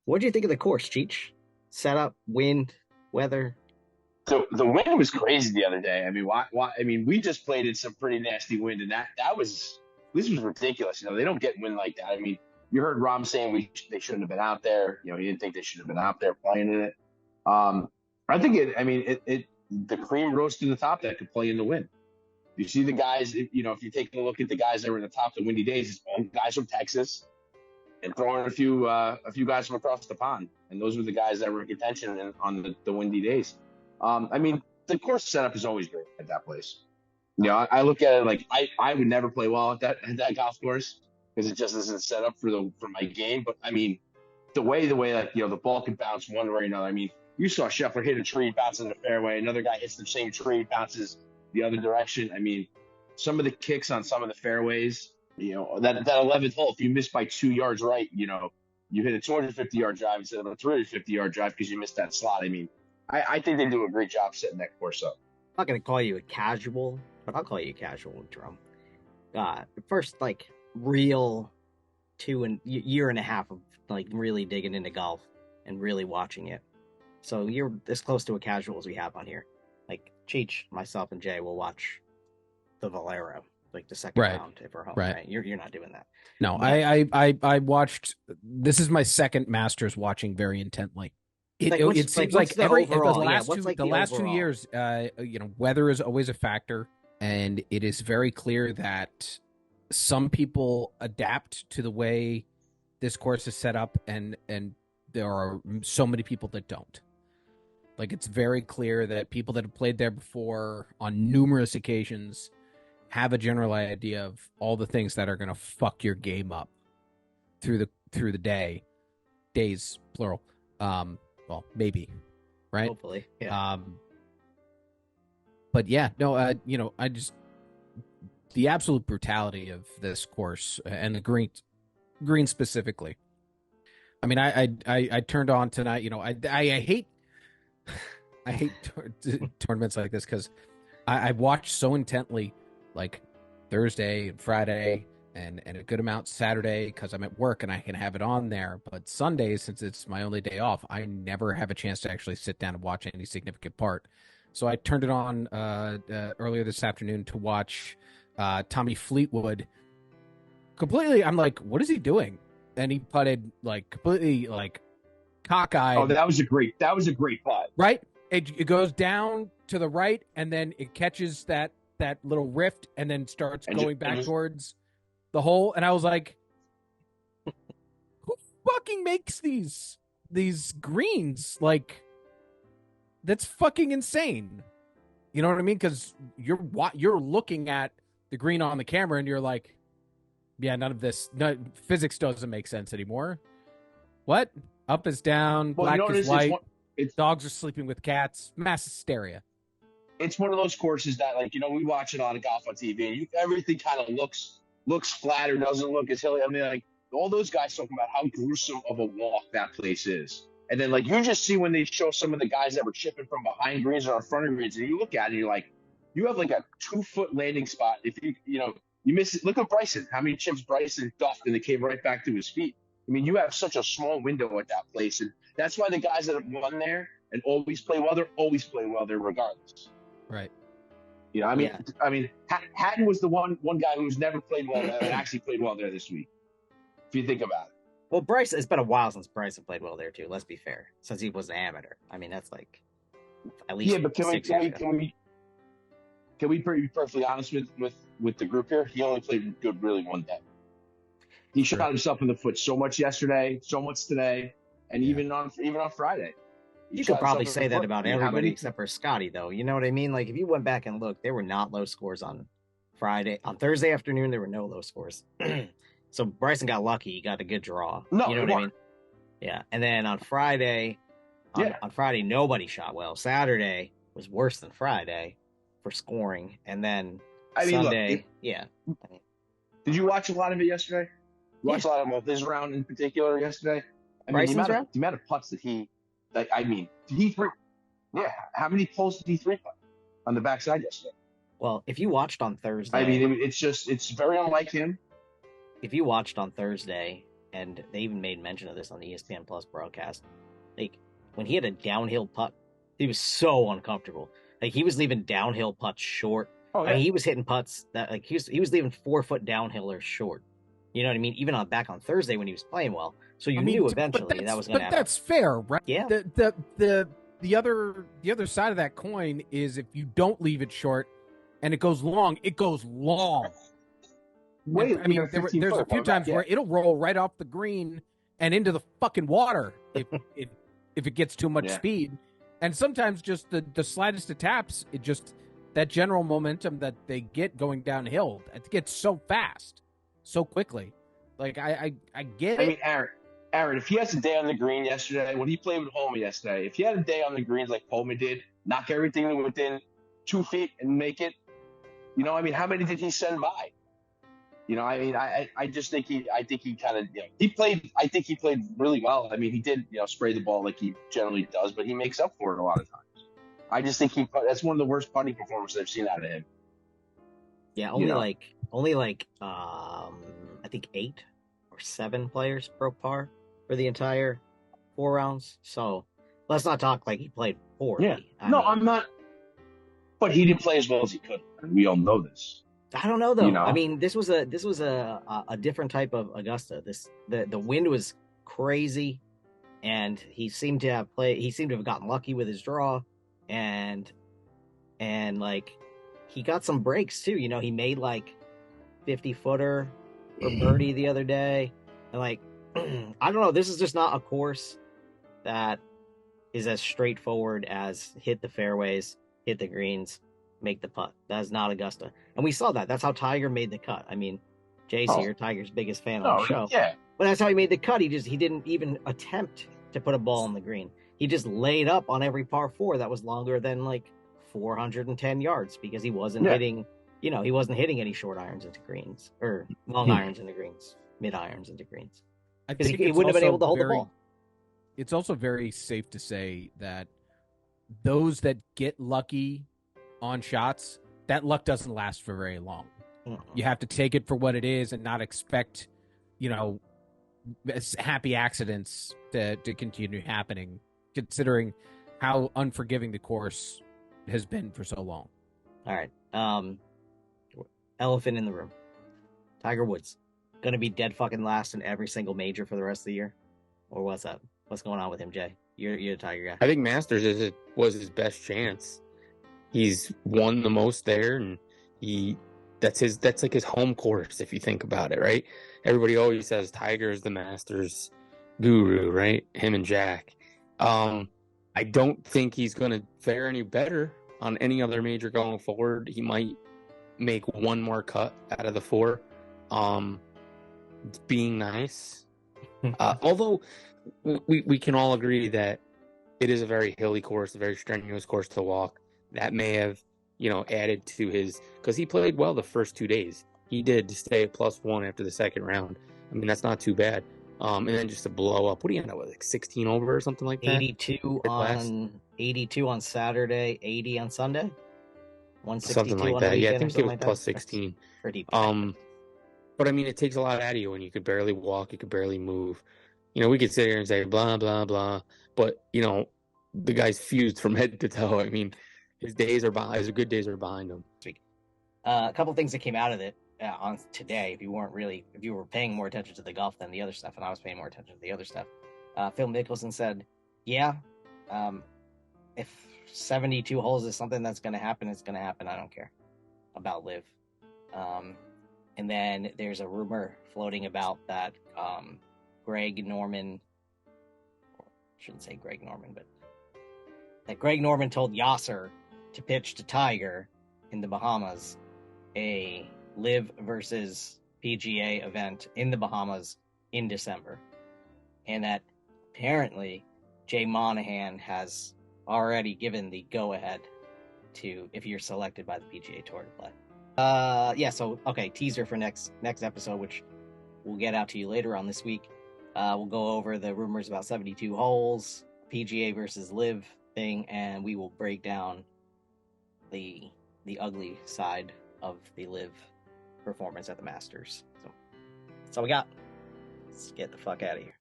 What do you think of the course, Cheech? Setup, wind, weather. The wind was crazy the other day. I mean, why? I mean, we just played in some pretty nasty wind, and that was this was ridiculous. They don't get wind like that. I mean, you heard Rom saying they shouldn't have been out there. He didn't think they should have been out there playing in it. Um, I think it. I mean, it the cream rose to the top that could play in the wind. You see the guys. If you take a look at the guys that were in the top of windy days, it's all guys from Texas and throwing a few guys from across the pond, and those were the guys that were in contention on the windy days. I mean, the course setup is always great at that place. I look at it like I would never play well at that golf course because it just isn't set up for my game. But I mean, the way that the ball can bounce one way or another. I mean, you saw Scheffler hit a tree, bounce in the fairway. Another guy hits the same tree, bounces the other direction. I mean, some of the kicks on some of the fairways. That 11th hole, if you miss by 2 yards right, you hit a 250-yard drive instead of a 350-yard drive because you missed that slot. I mean, I think they do a great job setting that course up. I'm not gonna call you a casual, but I'll call you a casual, Drum. The first real year and a half of really digging into golf and really watching it. So you're as close to a casual as we have on here. Like Cheech, myself, and Jay will watch the Valero, the second Right. round if we're home. Right. Right? You're not doing that. No, Yeah. I watched. This is my second Masters watching very intently. It seems what's like the overall? the last 2 years, weather is always a factor, and it is very clear that some people adapt to the way this course is set up, and there are so many people that don't. It's very clear that people that have played there before on numerous occasions have a general idea of all the things that are going to fuck your game up through the days plural. Well, maybe, right? Hopefully, yeah. But yeah, no, I just the absolute brutality of this course and the green specifically. I mean, I turned on tonight. I hate tournaments like this because I watched so intently, Thursday and Friday and a good amount Saturday because I'm at work and I can have it on there. But Sundays, since it's my only day off, I never have a chance to actually sit down and watch any significant part. So I turned it on earlier this afternoon to watch Tommy Fleetwood. Completely, I'm like, what is he doing? And he putted completely cockeyed. Oh, that was a great putt. Right? It goes down to the right and then it catches that little rift and then starts going back towards the hole. And I was like, who fucking makes these greens? That's fucking insane. You know what I mean? Because you're looking at the green on the camera and you're like, yeah, physics doesn't make sense anymore. What? Up is down, black is white. Dogs are sleeping with cats. Mass hysteria. It's one of those courses that, we watch a lot of golf on TV, and everything kind of looks flat or doesn't look as hilly. I mean, all those guys talking about how gruesome of a walk that place is. And then, you just see when they show some of the guys that were chipping from behind greens or in front of greens, and you look at it, and you're like, you have a 2-foot landing spot. If you miss it, look at Bryson. How many chips Bryson duffed, and they came right back to his feet. I mean, you have such a small window at that place, and that's why the guys that have won there and always play well, they're always play well there regardless. Right. I mean, Hatton was the one guy who's never played well there and actually played well there this week. If you think about it. Well, Bryson, it's been a while since Bryson played well there too. Let's be fair, since he was an amateur. I mean, that's at least but can we be perfectly honest with the group here? He only played good really one day. He shot himself in the foot so much yesterday, so much today, and even on Friday. You could probably say that about everybody except for Scotty, though. You know what I mean? If you went back and looked, there were not low scores on Friday. On Thursday afternoon, there were no low scores. So Bryson got lucky. He got a good draw. No, you know what I mean? Yeah. And then on Friday, on Friday, nobody shot well. Saturday was worse than Friday for scoring. And then Sunday, Did you watch a lot of it yesterday? You watched a lot of this round in particular yesterday? Bryson's round? The amount of putts that he... did he three? Yeah, how many poles did he three putt on the backside yesterday? Well, if you watched on Thursday, it's very unlike him. If you watched on Thursday, and they even made mention of this on the ESPN Plus broadcast. Like when he had a downhill putt, he was so uncomfortable. Like he was leaving downhill putts short. Oh, I mean, he was hitting putts that like he was leaving 4-foot downhillers short. You know what I mean? Even back on Thursday when he was playing well. So you knew eventually that was going to happen. But that's fair, right? Yeah. The other side of that coin is if you don't leave it short and it goes long, it goes long. Wait, I mean, there's a few times where it'll roll right off the green and into the fucking water if it gets too much speed. And sometimes just the slightest of taps, it just that general momentum that they get going downhill, it gets so fast, so quickly. Like I get it. I mean, Aaron, if he has a day on the green yesterday, when he played with Holman yesterday, if he had a day on the greens like Holman did, knock everything within 2 feet and make it, you know, I mean, how many did he send by? You know, I mean, I just think he kind of, you know, I think he played really well. I mean, he did, you know, spray the ball like he generally does, but he makes up for it a lot of times. I just think that's one of the worst putting performances I've seen out of him. Yeah, only like I think 8 or 7 players broke par for the entire 4 rounds. So let's not talk like he played poorly. Yeah. I'm not. But he didn't play as well as he could. And we all know this. I don't know though. You know? I mean, this was a different type of Augusta. The wind was crazy, and he seemed to have gotten lucky with his draw, and like he got some breaks too. You know, he made like 50-footer for birdie the other day, and like I don't know. This is just not a course that is as straightforward as hit the fairways, hit the greens, make the putt. That's not Augusta. And we saw that. That's how Tiger made the cut. I mean, Jay's here, Tiger's biggest fan on the show. Yeah. But that's how he made the cut. He didn't even attempt to put a ball on the green. He just laid up on every par 4 that was longer than like 410 yards because he wasn't hitting, you know, he wasn't hitting any short irons into greens or long irons into greens, mid irons into greens. Because he wouldn't have been able to hold the ball. It's also very safe to say that those that get lucky on shots, that luck doesn't last for very long. You have to take it for what it is and not expect, you know, happy accidents to continue happening, considering how unforgiving the course has been for so long. All right. Elephant in the room. Tiger Woods. Going to be dead fucking last in every single major for the rest of the year? Or what's up? What's going on with him, Jay? You're a Tiger guy. I think Masters was his best chance. He's won the most there, and that's like his home course if you think about it, right? Everybody always says Tiger is the Masters guru, right? Him and Jack. I don't think he's going to fare any better on any other major going forward. He might make one more cut out of the 4. It's being nice. Although we can all agree that it is a very hilly course, a very strenuous course to walk. That may have, you know, added to his, because he played well the first 2 days. He did stay at +1 after the second round. I mean, that's not too bad. And then just to blow up, what do you end up with, like 16 over or something like that? 82 on Saturday, 80 on Sunday, 162 something like on that. the Yeah, I weekend think it or was something like that. +16. That's pretty bad. But I mean, it takes a lot out of you when you could barely walk, you could barely move. You know, we could sit here and say blah blah blah, but you know, the guy's fused from head to toe. I mean, his good days are behind him. A couple things that came out of it on today. If you were paying more attention to the golf than the other stuff, and I was paying more attention to the other stuff. Phil Mickelson said, "Yeah, if 72 holes is something that's going to happen, it's going to happen. I don't care about live." And then there's a rumor floating about that Greg Norman, shouldn't say Greg Norman, but that Greg Norman told Yasser to pitch to Tiger in the Bahamas a live versus PGA event in the Bahamas in December. And that apparently Jay Monahan has already given the go-ahead to if you're selected by the PGA Tour to play. Teaser for next episode, which we'll get out to you later on this week. We'll go over the rumors about 72 holes, PGA versus live thing, and we will break down the ugly side of the live performance at the Masters. So that's all we got. Let's get the fuck out of here.